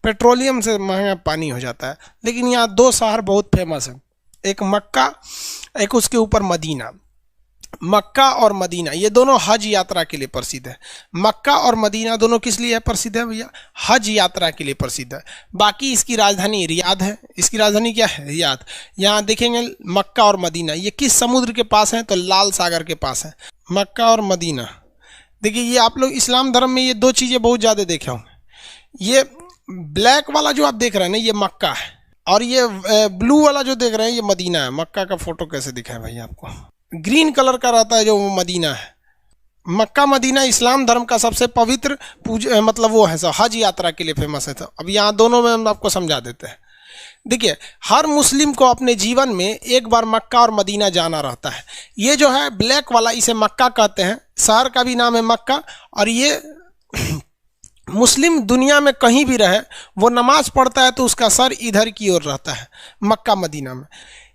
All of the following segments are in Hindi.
पेट्रोलियम से महंगा पानी हो जाता है। लेकिन यहाँ दो शहर बहुत फेमस हैं, एक मक्का, एक उसके ऊपर मदीना। मक्का और मदीना ये दोनों हज यात्रा के लिए प्रसिद्ध है। मक्का और मदीना दोनों किस लिए प्रसिद्ध है भैया? हज यात्रा के लिए प्रसिद्ध है। बाकी इसकी राजधानी रियाद है। इसकी राजधानी क्या है? रियाद। यहाँ देखेंगे मक्का और मदीना ये किस समुद्र के पास है? तो लाल सागर के पास है, मक्का और मदीना। देखिए ये आप लोग इस्लाम धर्म में ये दो चीज़ें बहुत ज़्यादा देखे होंगे। ये ब्लैक वाला जो आप देख रहे हैं ना ये मक्का है, और ये ब्लू वाला जो देख रहे हैं ये मदीना है। मक्का का फोटो कैसे दिखाए भाई आपको? ग्रीन कलर का रहता है जो मदीना है। मक्का मदीना इस्लाम धर्म का सबसे पवित्र मतलब वो है, सब हज यात्रा के लिए फेमस है। तो अब यहाँ दोनों में हम आपको समझा देते हैं। देखिए हर मुस्लिम को अपने जीवन में एक बार मक्का और मदीना जाना रहता है। ये जो है ब्लैक वाला इसे मक्का कहते हैं, शहर का भी नाम है मक्का। और ये मुस्लिम दुनिया में कहीं भी रहे वो नमाज पढ़ता है तो उसका सर इधर की ओर रहता है मक्का मदीना में।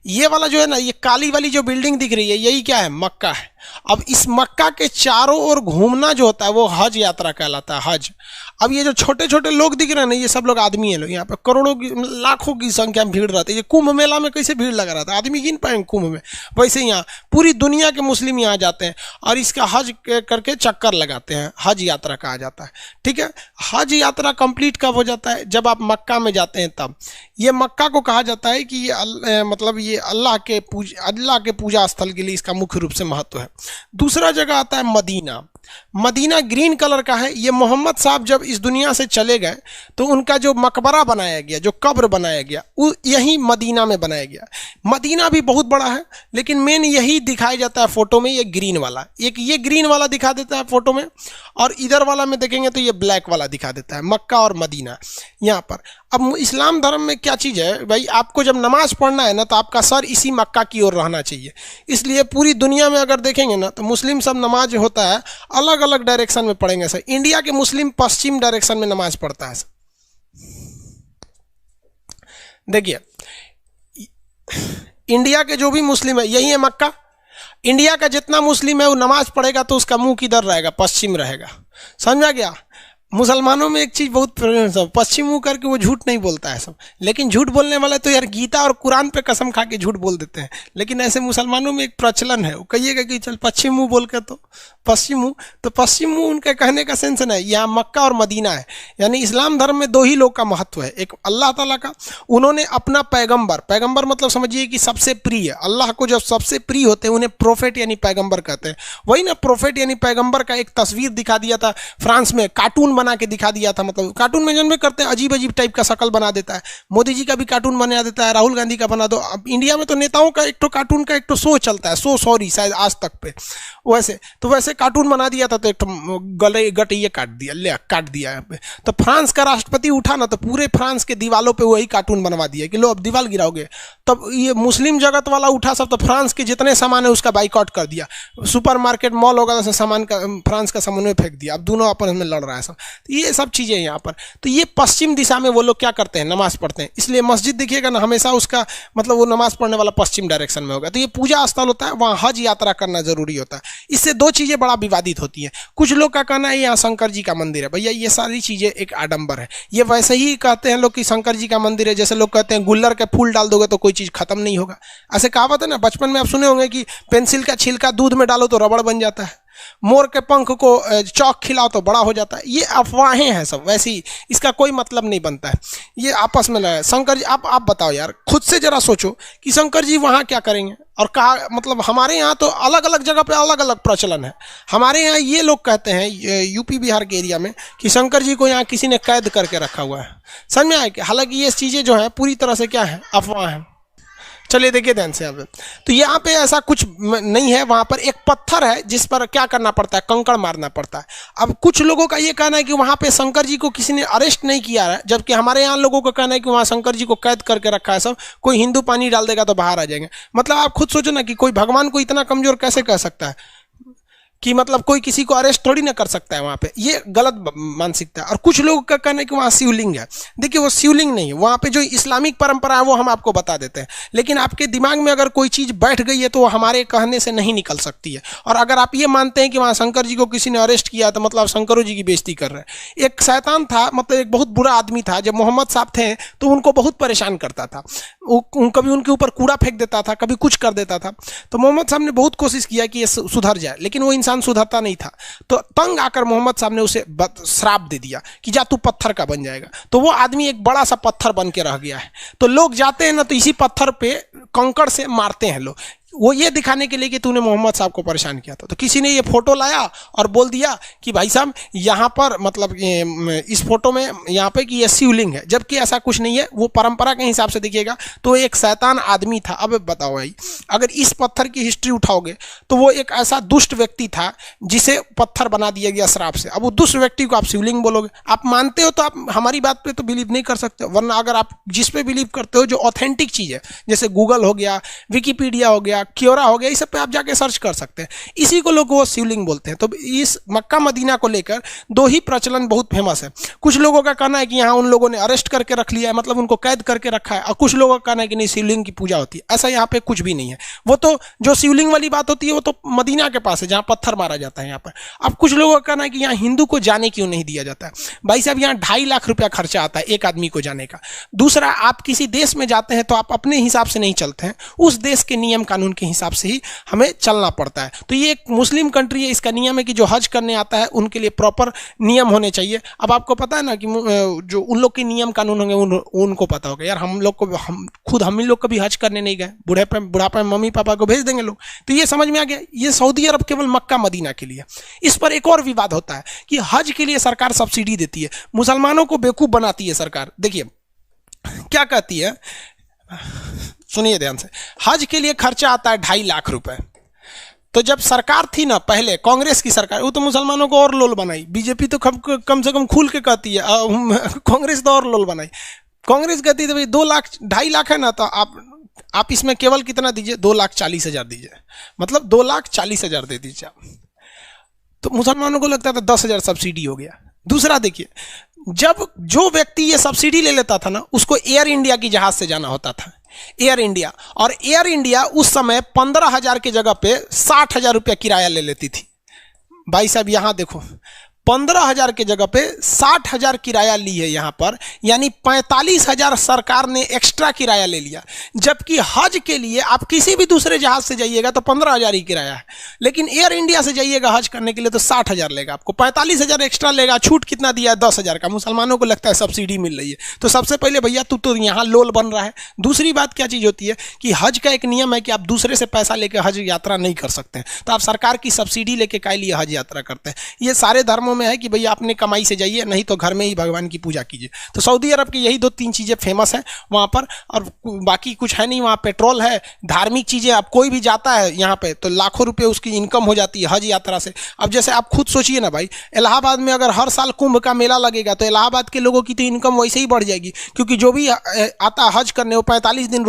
ये वाला जो है ना ये काली वाली जो बिल्डिंग दिख रही है यही क्या है? मक्का है। अब इस मक्का के चारों ओर घूमना जो होता है वो हज यात्रा कहलाता है, हज। अब ये जो छोटे छोटे लोग दिख रहे हैं ना ये सब लोग आदमी हैं। लोग यहाँ पे करोड़ों की लाखों की संख्या में भीड़ रहती है। ये कुंभ मेला में कैसे भीड़ लगा रहता है, आदमी गिन पाएंगे कुंभ में, वैसे यहाँ पूरी दुनिया के मुस्लिम यहाँ जाते हैं और इसका हज करके चक्कर लगाते हैं। हज यात्रा कहा जाता है, ठीक है। हज यात्रा कंप्लीट कब हो जाता है? जब आप मक्का में जाते हैं तब। ये मक्का को कहा जाता है कि ये मतलब ये अल्लाह के पूजा स्थल के लिए इसका मुख्य रूप से महत्व है। दूसरा जगह आता है मदीना। मदीना ग्रीन कलर का है। ये मोहम्मद साहब जब इस दुनिया से चले गए तो उनका जो मकबरा बनाया गया, जो कब्र बनाया गया, वो यही मदीना में बनाया गया। मदीना भी बहुत बड़ा है लेकिन मेन यही दिखाया जाता है फोटो में, ये ग्रीन वाला। एक ये ग्रीन वाला दिखा देता है फोटो में, और इधर वाला में देखेंगे तो ये ब्लैक वाला दिखा देता है, मक्का और मदीना यहाँ पर। अब इस्लाम धर्म में क्या चीज़ है भाई, आपको जब नमाज पढ़ना है ना तो आपका सर इसी मक्का की ओर रहना चाहिए। इसलिए पूरी दुनिया में अगर देखेंगे ना तो मुस्लिम सब नमाज होता है अलग अलग डायरेक्शन में पढ़ेंगे सर। इंडिया के मुस्लिम पश्चिम डायरेक्शन में नमाज पढ़ता है सर। देखिए इंडिया के जो भी मुस्लिम है यही है मक्का। इंडिया का जितना मुस्लिम है वो नमाज पढ़ेगा तो उसका मुंह किधर रहेगा? पश्चिम रहेगा। समझा गया? मुसलमानों में एक चीज़ बहुत सब पश्चिम मुंह करके वो झूठ नहीं बोलता है सब। लेकिन झूठ बोलने वाले तो यार गीता और कुरान पे कसम खा के झूठ बोल देते हैं। लेकिन ऐसे मुसलमानों में एक प्रचलन है, वो कहिएगा कि चल पश्चिम मुंह बोल के तो पश्चिम मुंह, तो पश्चिम मुंह उनके कहने का सेंस नहीं। यहाँ मक्का और मदीना है। यानी इस्लाम धर्म में दो ही लोग का महत्व है, एक अल्लाह ताला का, उन्होंने अपना पैगंबर मतलब समझिए कि सबसे प्रिय, अल्लाह को जब सबसे प्रिय होते हैं उन्हें प्रोफेट यानी पैगंबर कहते हैं। वही ना प्रोफेट यानी पैगंबर का एक तस्वीर दिखा दिया था फ्रांस में, कार्टून बना के दिखा दिया था। मतलब कार्टून में जन्म करते हैं अजीब अजीब टाइप का शक्ल बना देता है। मोदी जी का भी कार्टून बना देता है, राहुल गांधी का बना दो। अब इंडिया में तो नेताओं का एक तो कार्टून का एक तो शो चलता है, शायद आज तक पे वैसे कार्टून बना दिया था तो एक गले गटइये काट दिया है। तो फ्रांस का राष्ट्रपति उठा ना तो पूरे फ्रांस के दीवालों पे वही कार्टून बनवा दिया कि लो अब दीवार गिराओगे। तब ये मुस्लिम जगत वाला उठा सब तो फ्रांस के जितने सामान है उसका बाइकआउट कर दिया। सुपरमार्केट मॉल होगा तो सामान का फ्रांस का सामान में फेंक दिया। अब दोनों आपस में लड़ रहा है सब। ये सब चीज़ें यहाँ पर। तो ये पश्चिम दिशा में वो लोग क्या करते हैं? नमाज पढ़ते हैं। इसलिए मस्जिद देखिएगा ना हमेशा उसका मतलब वो नमाज पढ़ने वाला पश्चिम डायरेक्शन में होगा। तो ये पूजा स्थल होता है, वहाँ हज यात्रा करना जरूरी होता है। इससे दो चीज़ें बड़ा विवादित होती हैं। कुछ लोग का कहना है यहाँ शंकर जी का मंदिर है। भैया ये सारी चीज़ें एक आडंबर है। ये वैसे ही कहते हैं लोग कि शंकर जी का मंदिर है, जैसे लोग कहते हैं गुल्लर के फूल डाल दोगे तो कोई चीज़ खत्म नहीं होगा। ऐसे कहावत है ना, बचपन में आप सुने होंगे कि पेंसिल का छिलका दूध में डालो तो रबड़ बन जाता है, मोर के पंख को चौक खिलाओ तो बड़ा हो जाता है। ये अफवाहें हैं सब, वैसे ही इसका कोई मतलब नहीं बनता है। ये आपस में लड़ा। शंकर जी आप बताओ यार, खुद से जरा सोचो कि शंकर जी वहाँ क्या करेंगे। और कहा मतलब हमारे यहाँ तो अलग अलग जगह पे अलग अलग प्रचलन है। हमारे यहाँ ये लोग कहते हैं यूपी बिहार के एरिया में कि शंकर जी को यहाँ किसी ने कैद करके रखा हुआ है। समझ में आए? हालांकि ये चीज़ें जो है पूरी तरह से क्या है, अफवाह है। चलिए देखिए ध्यान से। अब तो यहाँ पे ऐसा कुछ नहीं है। वहाँ पर एक पत्थर है जिस पर क्या करना पड़ता है, कंकड़ मारना पड़ता है। अब कुछ लोगों का ये कहना है कि वहाँ पे शंकर जी को किसी ने अरेस्ट नहीं किया है, जबकि हमारे यहाँ लोगों का कहना है कि वहाँ शंकर जी को कैद करके रखा है सब। कोई हिंदू पानी डाल देगा तो बाहर आ जाएंगे। मतलब आप खुद सोचो ना कि कोई भगवान को इतना कमजोर कैसे कह सकता है। कि मतलब कोई किसी को अरेस्ट थोड़ी ना कर सकता है वहाँ पे, ये गलत मानसिकता है। और कुछ लोगों का कहना है कि वहाँ शिवलिंग है। देखिए वो शिवलिंग नहीं है, वहाँ पे जो इस्लामिक परंपरा है वो हम आपको बता देते हैं, लेकिन आपके दिमाग में अगर कोई चीज़ बैठ गई है तो वो हमारे कहने से नहीं निकल सकती है। और अगर आप ये मानते हैं कि वहाँ शंकर जी को किसी ने अरेस्ट किया तो मतलब शंकरों जी की बेइज्जती कर रहे हैं। एक शैतान था, मतलब एक बहुत बुरा आदमी था, जब मोहम्मद साहब थे तो उनको बहुत परेशान करता था, कभी उनके ऊपर कूड़ा फेंक देता था, कभी कुछ कर देता था। तो मोहम्मद साहब ने बहुत कोशिश किया कि ये सुधर जाए, लेकिन वो इंसान सुधरता नहीं था। तो तंग आकर मोहम्मद साहब ने उसे श्राप दे दिया कि जा तू पत्थर का बन जाएगा। तो वो आदमी एक बड़ा सा पत्थर बन के रह गया है। तो लोग जाते हैं ना तो इसी पत्थर पे कंकड़ से मारते हैं लोग, वो ये दिखाने के लिए कि तूने मोहम्मद साहब को परेशान किया था। तो किसी ने ये फोटो लाया और बोल दिया कि भाई साहब यहाँ पर मतलब इस फोटो में यहाँ पे कि ये शिवलिंग है, जबकि ऐसा कुछ नहीं है। वो परंपरा के हिसाब से देखिएगा तो एक शैतान आदमी था। अब बताओ भाई, अगर इस पत्थर की हिस्ट्री उठाओगे तो वो एक ऐसा दुष्ट व्यक्ति था जिसे पत्थर बना दिया गया श्राप से। अब वो दुष्ट व्यक्ति को आप शिवलिंग बोलोगे? आप मानते हो तो आप हमारी बात पे तो बिलीव नहीं कर सकते, वरना अगर आप जिस पे बिलीव करते हो जो ऑथेंटिक चीज़ है, जैसे गूगल हो गया, विकीपीडिया हो गया, क्योरा हो गया, इस सब पे आप जाके सर्च कर सकते हैं। इसी को लोग वो शिवलिंग बोलते हैं। तो इस मक्का मदीना को लेकर दो ही प्रचलन बहुत फेमस है। कुछ लोगों का कहना है कि यहाँ उन लोगों ने अरेस्ट करके रख लिया है, मतलब उनको कैद करके रखा है, और कुछ लोगों का कहना है कि नहीं शिवलिंग की पूजा होती है। ऐसा यहाँ पे कुछ भी नहीं है। वो तो जो शिवलिंग वाली बात होती है वो तो मदीना के पास है जहाँ पत्थर मारा जाता है यहाँ पर। अब कुछ लोगों का कहना है कि यहाँ हिंदू को जाने क्यों नहीं दिया जाता है। भाई साहब यहाँ 2.5 लाख रुपया खर्चा आता है एक आदमी को जाने का। दूसरा, आप किसी देश में जाते हैं तो आप अपने हिसाब से नहीं चलते हैं, उस देश के नियम कानून के हिसाब से ही हमें चलना पड़ता है। तो ये एक मुस्लिम कंट्री है, इसका नियम है कि जो हज करने आता है उनके लिए प्रॉपर नियम होने चाहिए। अब आपको पता है ना कि जो उन लोग के नियम कानून होंगे उनको पता होगा। यार हम लोग को हम लोग कभी हज करने नहीं गए, बुढ़ापे में मम्मी पापा को भेज देंगे लोग। तो ये समझ में आ गया, ये सऊदी अरब केवल मक्का मदीना के लिए। इस पर एक और विवाद होता है कि हज के लिए सरकार सब्सिडी देती है, मुसलमानों को बेवकूफ़ बनाती है सरकार। देखिए क्या कहती है, सुनिए ध्यान से। हज के लिए खर्चा आता है 2.5 लाख रुपए। तो जब सरकार थी ना पहले कांग्रेस की सरकार, वो तो मुसलमानों को और लोल बनाई। बीजेपी तो कम से कम खुल के कहती है, कांग्रेस तो और लोल बनाई। कांग्रेस कहती है भाई 2.5 लाख है ना, तो आप इसमें केवल कितना दीजिए, 2,40,000 दीजिए, मतलब 2,40,000 दे दीजिए आप। तो मुसलमानों को लगता था 10,000 सब्सिडी हो गया। दूसरा देखिए, जब जो व्यक्ति ये सब्सिडी ले लेता था ना, उसको एयर इंडिया की जहाज से जाना होता था, एयर इंडिया। और एयर इंडिया उस समय 15,000 की जगह पे 60,000 रुपया किराया ले लेती थी। भाई साहब यहाँ देखो, 15,000 की जगह पे 60,000 किराया ली है यहाँ पर, यानी 45,000 सरकार ने एक्स्ट्रा किराया ले लिया। जबकि हज के लिए आप किसी भी दूसरे जहाज से जाइएगा तो 15,000 ही किराया है, लेकिन एयर इंडिया से जाइएगा हज करने के लिए तो 60,000 लेगा, आपको 45,000 एक्स्ट्रा लेगा। छूट कितना दिया है? 10,000 का। मुसलमानों को लगता है सब्सिडी मिल रही है। तो सबसे पहले भैया तू तो यहाँ लोल बन रहा है। दूसरी बात क्या चीज़ होती है कि हज का एक नियम है कि आप दूसरे से पैसा लेकर हज यात्रा नहीं कर सकते हैं। तो आप सरकार की सब्सिडी लेके काय लिए हज यात्रा करते हैं। ये सारे धर्मों में है कि भैया अपने कमाई से जाइए, नहीं तो घर में ही भगवान की पूजा कीजिए। तो सऊदी अरब की यही 2-3 चीज़ें फेमस हैं वहाँ पर, और बाकी कुछ है नहीं। वहाँ पेट्रोल है, धार्मिक चीज़ें। अब कोई भी जाता है यहाँ पे तो लाखों रुपए उसकी इनकम हो जाती है हज यात्रा से। अब जैसे आप खुद सोचिए ना भाई, इलाहाबाद में अगर हर साल कुंभ का मेला लगेगा तो इलाहाबाद के लोगों की तो इनकम वैसे ही बढ़ जाएगी, क्योंकि जो भी आता हज करने वो 45 दिन